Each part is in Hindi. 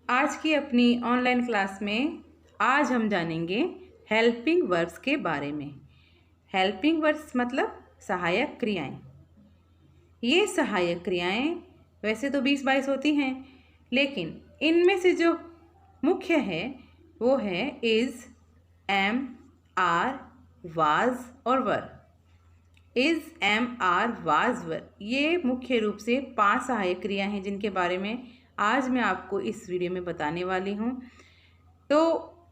आज की अपनी ऑनलाइन क्लास में आज हम जानेंगे हेल्पिंग वर्ब्स के बारे में। हेल्पिंग वर्ब्स मतलब सहायक क्रियाएं। ये सहायक क्रियाएं वैसे तो 20-22 होती हैं, लेकिन इनमें से जो मुख्य है वो है इज़, एम, आर, वाज और वर। इज़, एम, आर, वाज, वर ये मुख्य रूप से 5 सहायक क्रिया हैं जिनके बारे में आज मैं आपको इस वीडियो में बताने वाली हूँ। तो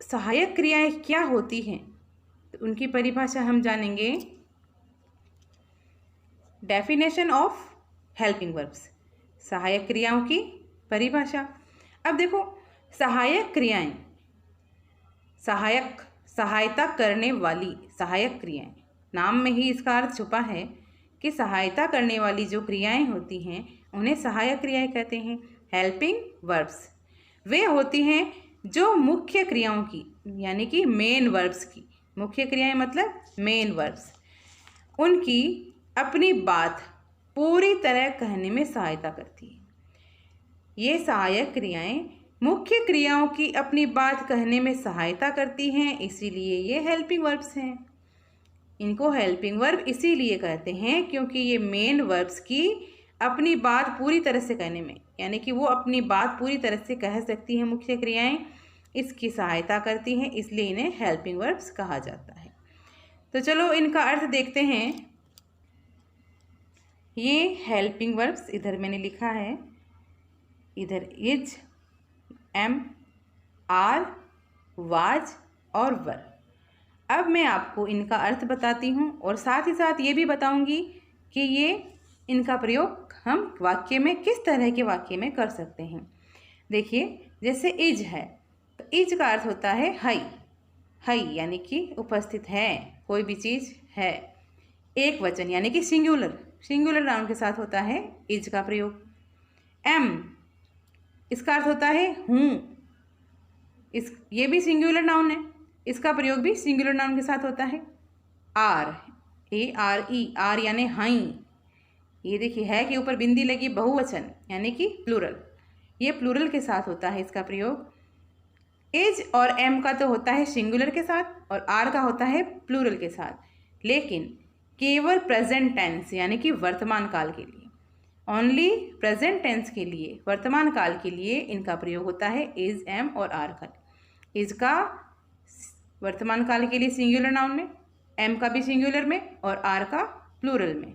सहायक क्रियाएं क्या होती हैं, तो उनकी परिभाषा हम जानेंगे। डेफिनेशन ऑफ हेल्पिंग वर्ब्स, सहायक क्रियाओं की परिभाषा। अब देखो, सहायक क्रियाएं, सहायता करने वाली सहायक क्रियाएं, नाम में ही इसका अर्थ छुपा है कि सहायता करने वाली जो क्रियाएं होती हैं उन्हें सहायक क्रियाएं कहते हैं। हेल्पिंग वर्ब्स वे होती हैं जो मुख्य क्रियाओं की, यानी कि मेन वर्ब्स की, मुख्य क्रियाएं मतलब मेन वर्ब्स, उनकी अपनी बात पूरी तरह कहने में सहायता करती है। ये सहायक क्रियाएं मुख्य क्रियाओं की अपनी बात कहने में सहायता करती हैं, इसीलिए ये हेल्पिंग वर्ब्स हैं। इनको हेल्पिंग वर्ब इसीलिए कहते हैं क्योंकि ये मेन वर्ब्स की अपनी बात पूरी तरह से कहने में, यानी कि वो अपनी बात पूरी तरह से कह सकती हैं, मुख्य क्रियाएं इसकी सहायता करती हैं, इसलिए इन्हें हेल्पिंग वर्ब्स कहा जाता है। तो चलो इनका अर्थ देखते हैं। ये हेल्पिंग वर्ब्स इधर मैंने लिखा है, इधर इज, एम, आर, वाज और वर। अब मैं आपको इनका अर्थ बताती हूँ और साथ ही साथ ये भी बताऊँगी कि ये इनका प्रयोग हम वाक्य में किस तरह के वाक्य में कर सकते हैं। देखिए, जैसे इज है तो इज का अर्थ होता है हई, हई यानी कि उपस्थित है, कोई भी चीज़ है। एक वचन यानी कि सिंगुलर नाउन के साथ होता है इज का प्रयोग। एम, इसका अर्थ होता है हूँ, ये भी सिंगुलर नाउन है, इसका प्रयोग भी सिंगुलर नाउन के साथ होता है। आर, ARE, आर यानी हई, ये देखिए है के ऊपर बिंदी लगी, बहुवचन यानी कि प्लूरल, ये प्लूरल के साथ होता है इसका प्रयोग। इज और एम का तो होता है सिंगुलर के साथ और आर का होता है प्लूरल के साथ, लेकिन केवल प्रेजेंट टेंस यानी कि वर्तमान काल के लिए, ओनली प्रेजेंट टेंस के लिए, वर्तमान काल के लिए इनका प्रयोग होता है इज, एम और आर का। इज का वर्तमान काल के लिए सिंगुलर नाउन में, एम का भी सिंगुलर में और आर का प्लूरल में।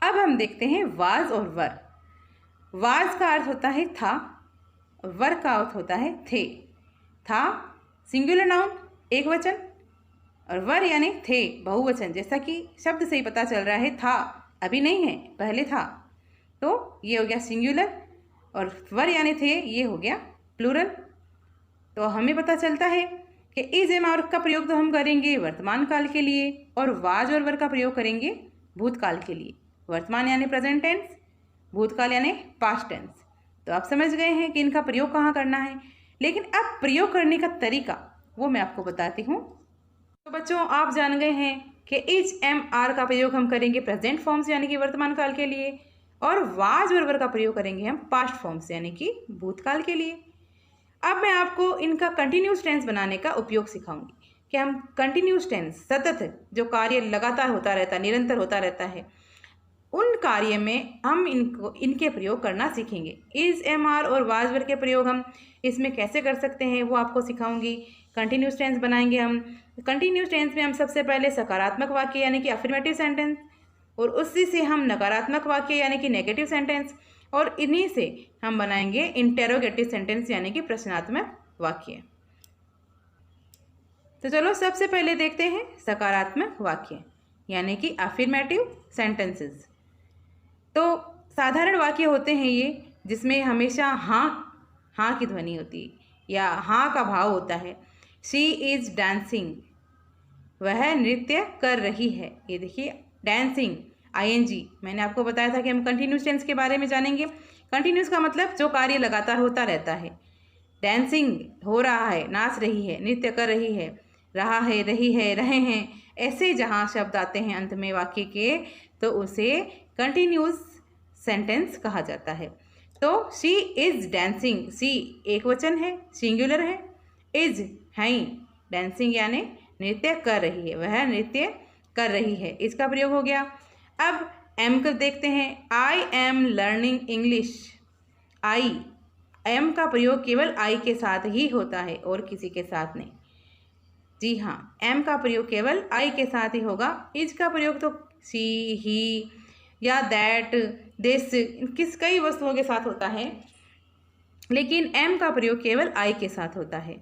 अब हम देखते हैं वाज और वर। वाज का अर्थ होता है था, वर का अर्थ होता है थे। था सिंगुलर नाउन एक वचन और वर यानी थे बहुवचन, जैसा कि शब्द से ही पता चल रहा है, था अभी नहीं है, पहले था, तो ये हो गया सिंगुलर, और वर यानी थे ये हो गया प्लूरल। तो हमें पता चलता है कि इज, एम, आर का प्रयोग तो हम करेंगे वर्तमान काल के लिए और वाज और वर का प्रयोग करेंगे भूतकाल के लिए। वर्तमान यानी प्रेजेंट टेंस, भूतकाल यानी पास्ट टेंस। तो आप समझ गए हैं कि इनका प्रयोग कहाँ करना है, लेकिन अब प्रयोग करने का तरीका वो मैं आपको बताती हूँ। तो बच्चों, आप जान गए हैं कि इज, एम, आर का प्रयोग हम करेंगे प्रेजेंट फॉर्म्स यानी कि वर्तमान काल के लिए, और वाज और वर का प्रयोग करेंगे हम पास्ट फॉर्म्स यानी कि भूतकाल के लिए। अब मैं आपको इनका कंटिन्यूस टेंस बनाने का उपयोग सिखाऊंगी कि हम कंटिन्यूस टेंस, सतत जो कार्य लगातार होता रहता है, निरंतर होता रहता है, उन कार्य में हम इनके प्रयोग करना सीखेंगे। इज, एम, आर और वाज, वर के प्रयोग हम इसमें कैसे कर सकते हैं वो आपको सिखाऊंगी। कंटिन्यूस टेंस बनाएंगे हम। कंटिन्यूस टेंस में हम सबसे पहले सकारात्मक वाक्य यानी कि अफर्मेटिव सेंटेंस, और उसी से हम नकारात्मक वाक्य यानी कि नेगेटिव सेंटेंस, और इन्हीं से हम बनाएंगे इंटेरोगेटिव सेंटेंस यानी कि प्रश्नात्मक वाक्य। तो चलो सबसे पहले देखते हैं सकारात्मक वाक्य यानी कि अफर्मेटिव सेंटेंसेस। तो साधारण वाक्य होते हैं ये, जिसमें हमेशा हाँ की ध्वनि होती है या हाँ का भाव होता है। शी इज डांसिंग, वह नृत्य कर रही है। ये देखिए डांसिंग, ING। मैंने आपको बताया था कि हम कंटिन्यूस टेंस के बारे में जानेंगे। कंटिन्यूस का मतलब जो कार्य लगातार होता रहता है। डांसिंग हो रहा है, नाच रही है, नृत्य कर रही है, रहा है, रही है, रहे हैं, ऐसे जहाँ शब्द आते हैं अंत में वाक्य के, तो उसे कंटिन्यूस सेंटेंस कहा जाता है। तो शी इज डांसिंग, सी एक वचन है, सिंगुलर है, इज है, डांसिंग यानी नृत्य कर रही है, वह नृत्य कर रही है, इसका प्रयोग हो गया। अब एम को देखते हैं, I am learning English. I, am का प्रयोग केवल आई के साथ ही होता है और किसी के साथ नहीं। जी हाँ, एम का प्रयोग केवल आई के साथ ही होगा। इज का प्रयोग तो सी, ही या दैट, दिस, किस कई वस्तुओं के साथ होता है, लेकिन एम का प्रयोग केवल आई के साथ होता है।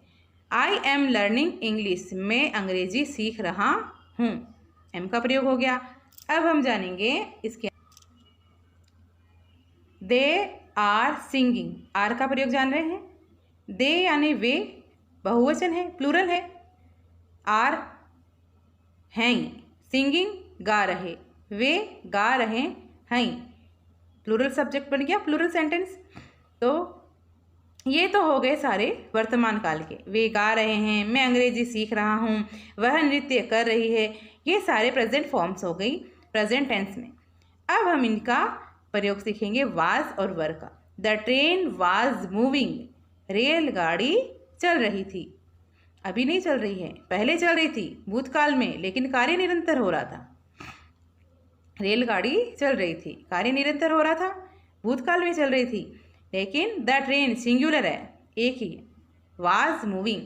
आई एम लर्निंग इंग्लिश, मैं अंग्रेजी सीख रहा हूँ, एम का प्रयोग हो गया। अब हम जानेंगे इसके, दे आर सिंगिंग, आर का प्रयोग जान रहे हैं। दे यानी वे बहुवचन है, प्लूरल है, आर हैं, सिंगिंग गा रहे, वे गा रहे हैं, प्लूरल सब्जेक्ट बन गया, प्लूरल सेंटेंस। तो ये तो हो गए सारे वर्तमान काल के, वे गा रहे हैं, मैं अंग्रेजी सीख रहा हूँ, वह नृत्य कर रही है, ये सारे प्रेजेंट फॉर्म्स हो गई प्रेजेंट टेंस में। अब हम इनका प्रयोग सीखेंगे वाज और वर का। द ट्रेन वाज मूविंग, रेलगाड़ी चल रही थी, अभी नहीं चल रही है, पहले चल रही थी भूतकाल में, लेकिन कार्य निरंतर हो रहा था। रेलगाड़ी चल रही थी, कार्य निरंतर हो रहा था, भूतकाल में चल रही थी, लेकिन द ट्रेन सिंगुलर है, एक ही, वाज मूविंग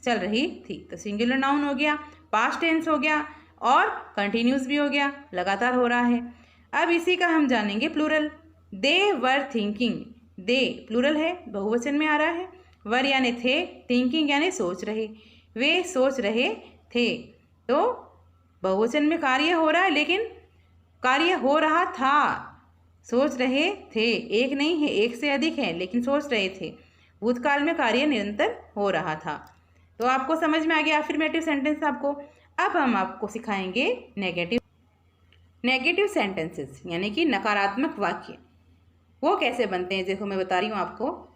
चल रही थी, तो सिंगुलर नाउन हो गया, पास्ट टेंस हो गया और कंटिन्यूस भी हो गया, लगातार हो रहा है। अब इसी का हम जानेंगे plural. They were thinking, they plural है, बहुवचन में आ रहा है, वर यानी थे, थिंकिंग यानी सोच रहे, वे सोच रहे थे, तो बहुवचन में कार्य हो रहा है, लेकिन कार्य हो रहा था, सोच रहे थे, एक नहीं है, एक से अधिक है, लेकिन सोच रहे थे, भूतकाल में कार्य निरंतर हो रहा था। तो आपको समझ में आ गया अफर्मेटिव सेंटेंस आपको। अब हम आपको सिखाएंगे नेगेटिव सेंटेंसेस, यानी कि नकारात्मक वाक्य, वो कैसे बनते हैं। देखो मैं बता रही हूँ आपको,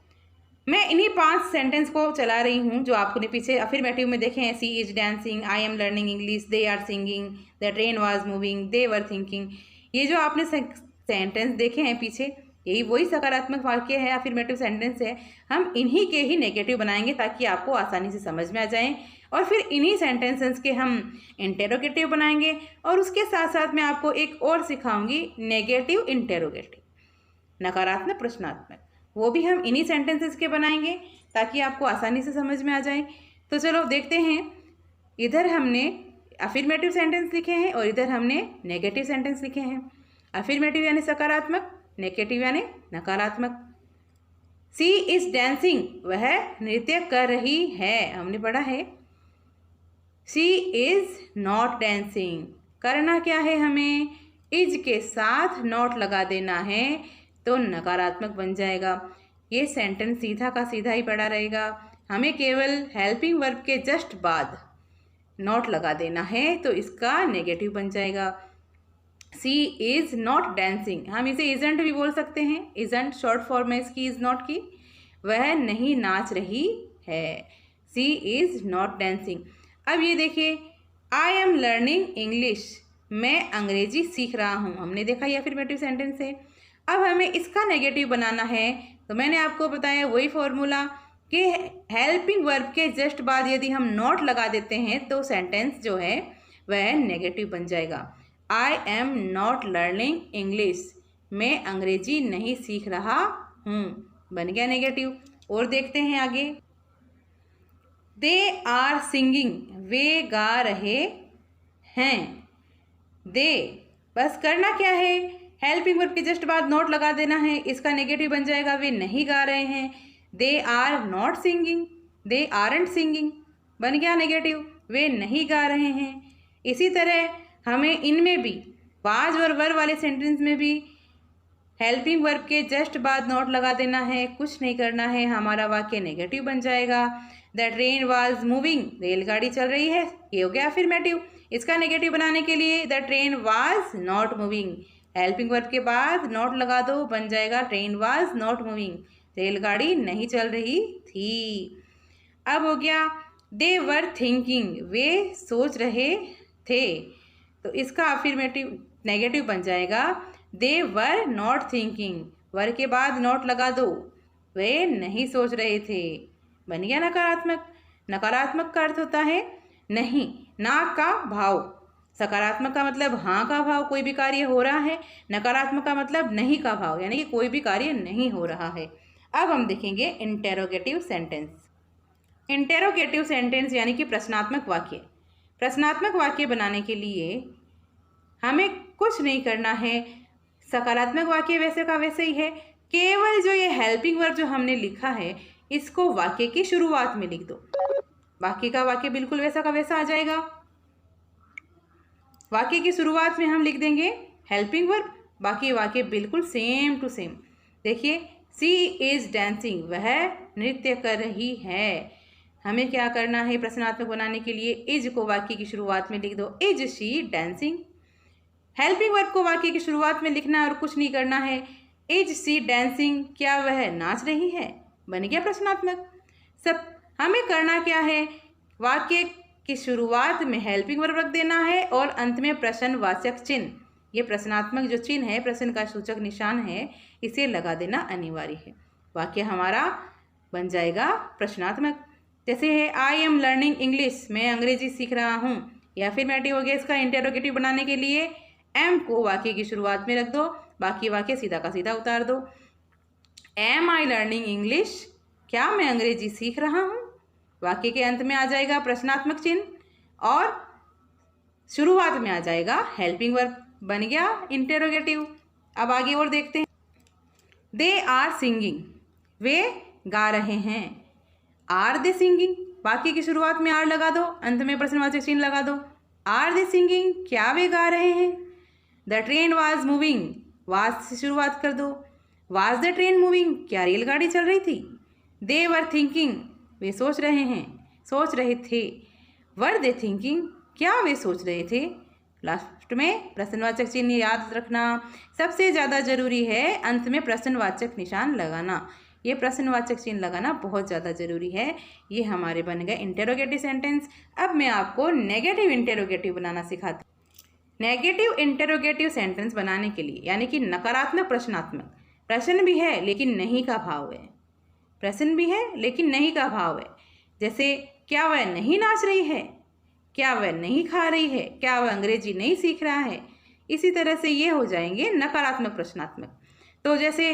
मैं इन्हीं 5 सेंटेंस को चला रही हूँ जो आपने पीछे अफर्मेटिव में देखे हैं। She is dancing, I am learning English, they are singing, the train was moving, they were thinking, ये जो आपने सेंटेंस देखे हैं पीछे, यही वही सकारात्मक वाक्य है, अफर्मेटिव सेंटेंस है। हम इन्हीं के ही नेगेटिव बनाएंगे ताकि आपको आसानी से समझ में आ जाए, और फिर इन्हीं सेंटेंसेस के हम इंटेरोगेटिव बनाएंगे, और उसके साथ साथ मैं आपको एक और सिखाऊंगी नेगेटिव इंटेरोगेटिव, नकारात्मक प्रश्नात्मक, वो भी हम इन्हीं सेंटेंसेस के बनाएंगे ताकि आपको आसानी से समझ में आ जाए। तो चलो देखते हैं, इधर हमने अफर्मेटिव सेंटेंस लिखे हैं और इधर हमने नेगेटिव सेंटेंस लिखे हैं। अफर्मेटिव यानी सकारात्मक, नेगेटिव यानी नकारात्मक। सी इज डांसिंग, वह नृत्य कर रही है, हमने पढ़ा है। सी इज नॉट डांसिंग, करना क्या है हमें, इज के साथ नॉट लगा देना है, तो नकारात्मक बन जाएगा। ये सेंटेंस सीधा का सीधा ही पड़ा रहेगा, हमें केवल हेल्पिंग वर्ब के जस्ट बाद नॉट लगा देना है, तो इसका नेगेटिव बन जाएगा। सी इज नॉट डांसिंग, हम इसे इजंट भी बोल सकते हैं, इजंट शॉर्ट फॉर्म है इसकी, इज नॉट की, वह नहीं नाच रही है। सी इज नॉट डांसिंग। अब ये देखिए, आई एम लर्निंग इंग्लिश, मैं अंग्रेजी सीख रहा हूँ, हमने देखा ये अफर्मेटिव सेंटेंस है। अब हमें इसका नेगेटिव बनाना है, तो मैंने आपको बताया वही फॉर्मूला कि हेल्पिंग वर्ब के जस्ट बाद यदि हम नॉट लगा देते हैं तो सेंटेंस जो है वह नेगेटिव बन जाएगा। I am not learning English, मैं अंग्रेजी नहीं सीख रहा हूँ, बन गया नेगेटिव। और देखते हैं आगे, दे आर सिंगिंग, वे गा रहे हैं, दे बस करना क्या है, हेल्पिंग वर्ब के जस्ट बाद नॉट लगा देना है, इसका नेगेटिव बन जाएगा, वे नहीं गा रहे हैं। They are not singing, they aren't singing, बन गया नेगेटिव, वे नहीं गा रहे हैं। इसी तरह हमें इनमें भी वाज और वर वाले सेंटेंस में भी हेल्पिंग वर्ब के जस्ट बाद नॉट लगा देना है, कुछ नहीं करना है, हमारा वाक्य नेगेटिव बन जाएगा। द ट्रेन वाज मूविंग, रेलगाड़ी चल रही है, ये हो गया अफर्मेटिव। इसका नेगेटिव बनाने के लिए the train was not moving, helping verb के बाद नॉट लगा दो, बन जाएगा ट्रेन वाज नॉट मूविंग, रेलगाड़ी नहीं चल रही थी। अब हो गया दे वर थिंकिंग, वे सोच रहे थे, तो इसका अफर्मेटिव नेगेटिव बन जाएगा दे वर नॉट थिंकिंग, वर के बाद नोट लगा दो, वे नहीं सोच रहे थे। बन गया नकारात्मक। नकारात्मक का अर्थ होता है नहीं, ना का भाव। सकारात्मक का मतलब हाँ का भाव, कोई भी कार्य हो रहा है। नकारात्मक का मतलब नहीं का भाव, यानी कि कोई भी कार्य नहीं हो रहा है। अब हम देखेंगे इंटेरोगेटिव सेंटेंस। इंटेरोगेटिव सेंटेंस यानी कि प्रश्नात्मक वाक्य। प्रश्नात्मक वाक्य बनाने के लिए हमें कुछ नहीं करना है। सकारात्मक वाक्य वैसे का वैसे ही है, केवल जो ये हेल्पिंग वर्ब जो हमने लिखा है इसको वाक्य की शुरुआत में लिख दो। बाकी का वाक्य बिल्कुल वैसा का वैसा आ जाएगा। वाक्य की शुरुआत में हम लिख देंगे हेल्पिंग वर्ब, बाकी वाक्य बिल्कुल सेम टू सेम। देखिए, सी इज डांसिंग, वह नृत्य कर रही है। हमें क्या करना है प्रश्नात्मक बनाने के लिए, इज को वाक्य की शुरुआत में लिख दो, is she dancing. Helping verb को वाक्य की शुरुआत में लिखना है और कुछ नहीं करना है। इज सी डांसिंग, क्या वह नाच रही है। बन गया प्रश्नात्मक। सब हमें करना क्या है, वाक्य की शुरुआत में हेल्पिंग वर्ब रख देना है और अंत में प्रश्नवाचक चिन्ह। ये प्रश्नात्मक जो चिन्ह है, प्रश्न का सूचक निशान है, इसे लगा देना अनिवार्य है। वाक्य हमारा बन जाएगा प्रश्नात्मक। जैसे है आई एम लर्निंग इंग्लिश, मैं अंग्रेजी सीख रहा हूँ। या फिर हो गया इसका इंटेरोगेटिव बनाने के लिए एम को वाक्य की शुरुआत में रख दो, बाकी वाक्य सीधा का सीधा उतार दो। एम आई लर्निंग इंग्लिश, क्या मैं अंग्रेजी सीख रहा हूँ। वाक्य के अंत में आ जाएगा प्रश्नात्मक चिन्ह और शुरुआत में आ जाएगा हेल्पिंग वर्ब। बन गया इंटेरोगेटिव। अब आगे और देखते हैं। दे आर सिंगिंग, वे गा रहे हैं। आर दे सिंगिंग, वाक्य की शुरुआत में आर लगा दो, अंत में प्रश्नवाचक चिन्ह लगा दो। आर दे सिंगिंग, क्या वे गा रहे हैं। The train was moving, was से शुरुआत कर दो। वाज द ट्रेन मूविंग, क्या रेलगाड़ी चल रही थी। दे वर थिंकिंग, वे सोच रहे हैं, सोच रहे थे। वर दे थिंकिंग, क्या वे सोच रहे थे। लास्ट में प्रश्नवाचक चिन्ह याद रखना सबसे ज़्यादा जरूरी है, अंत में प्रश्नवाचक निशान लगाना। ये प्रश्नवाचक चिन्ह लगाना बहुत ज़्यादा जरूरी है। ये हमारे बन गए इंटेरोगेटिव सेंटेंस। अब मैं आपको नेगेटिव इंटेरोगेटिव बनाना सिखाती हूँ। नेगेटिव इंटेरोगेटिव सेंटेंस बनाने के लिए, यानी कि नकारात्मक प्रश्नात्मक, प्रश्न भी है लेकिन नहीं का भाव है। प्रश्न भी है लेकिन नहीं का भाव है। जैसे, क्या वह नहीं नाच रही है, क्या वह नहीं खा रही है, क्या वह अंग्रेजी नहीं सीख रहा है। इसी तरह से ये हो जाएंगे नकारात्मक प्रश्नात्मक। तो जैसे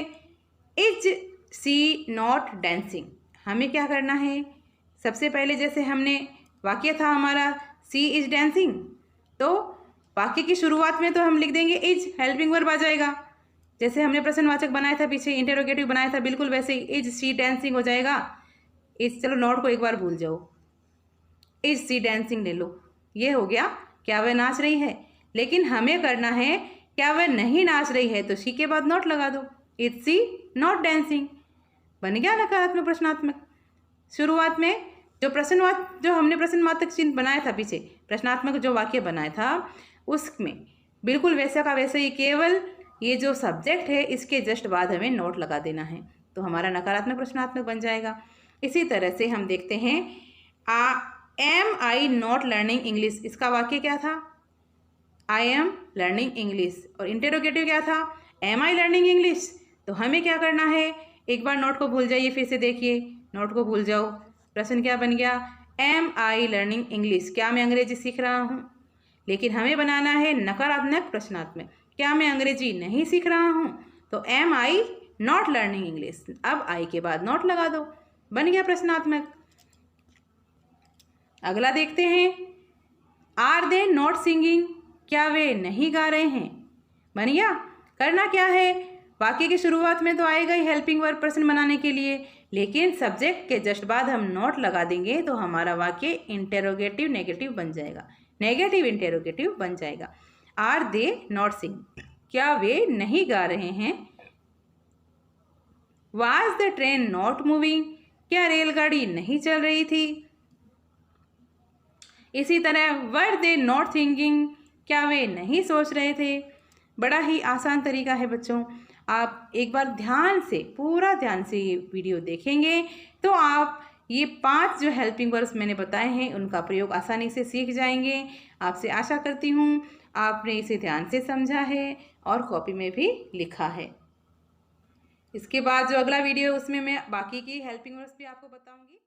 इज सी नॉट डांसिंग, हमें क्या करना है, सबसे पहले जैसे हमने वाक्य था हमारा सी इज डांसिंग, तो वाक्य की शुरुआत में तो हम लिख देंगे इज, हेल्पिंग वर्ब आ जाएगा। जैसे हमने प्रश्नवाचक बनाया था पीछे, इंटेरोगेटिव बनाया था, बिल्कुल वैसे ही इज सी डांसिंग हो जाएगा। इज, चलो नॉट को एक बार भूल जाओ, इज सी डांसिंग ले लो। ये हो गया क्या वह नाच रही है। लेकिन हमें करना है क्या वह नहीं नाच रही है, तो सी के बाद नॉट लगा दो, इज सी नॉट डांसिंग। बन गया नकारात्मक प्रश्नात्मक। शुरुआत में जो हमने प्रश्नवाचक चिन्ह बनाया था पीछे, प्रश्नात्मक जो वाक्य बनाया था उसमें बिल्कुल वैसा का वैसे ही, केवल ये जो सब्जेक्ट है इसके जस्ट बाद हमें नोट लगा देना है, तो हमारा नकारात्मक प्रश्नात्मक बन जाएगा। इसी तरह से हम देखते हैं am I not learning English, इसका वाक्य क्या था, आई एम लर्निंग इंग्लिश, और इंटेरोगेटिव क्या था, एम आई लर्निंग इंग्लिश। तो हमें क्या करना है, एक बार नोट को भूल जाइए, फिर से देखिए, नोट को भूल जाओ। प्रश्न क्या बन गया, एम आई लर्निंग इंग्लिश, क्या मैं अंग्रेजी सीख रहा हूँ। लेकिन हमें बनाना है नकारात्मक प्रश्नात्मक, क्या मैं अंग्रेजी नहीं सीख रहा हूँ, तो am I not learning English. अब आई के बाद नॉट लगा दो, बन गया प्रश्नात्मक। अगला देखते हैं, आर दे नॉट सिंगिंग, क्या वे नहीं गा रहे हैं। बन गया। करना क्या है, वाक्य की शुरुआत में तो आएगा ही हेल्पिंग वर्ब प्रश्न बनाने के लिए, लेकिन सब्जेक्ट के जस्ट बाद हम नॉट लगा देंगे तो हमारा वाक्य इंटेरोगेटिव नेगेटिव बन जाएगा, नेगेटिव इंटेरोगेटिव बन जाएगा। आर दे नॉट सिंग, क्या वे नहीं गा रहे हैं। Was the train not moving, क्या रेलगाड़ी नहीं चल रही थी। इसी तरह वर दे नॉट थिंकिंग, क्या वे नहीं सोच रहे थे। बड़ा ही आसान तरीका है बच्चों, आप एक बार ध्यान से, पूरा ध्यान से ये वीडियो देखेंगे तो आप ये 5 जो हेल्पिंग वर्ब्स मैंने बताए हैं उनका प्रयोग आसानी से सीख जाएंगे। आपसे आशा करती हूँ आपने इसे ध्यान से समझा है और कॉपी में भी लिखा है। इसके बाद जो अगला वीडियो है उसमें मैं बाकी की हेल्पिंग वर्ब्स भी आपको बताऊंगी।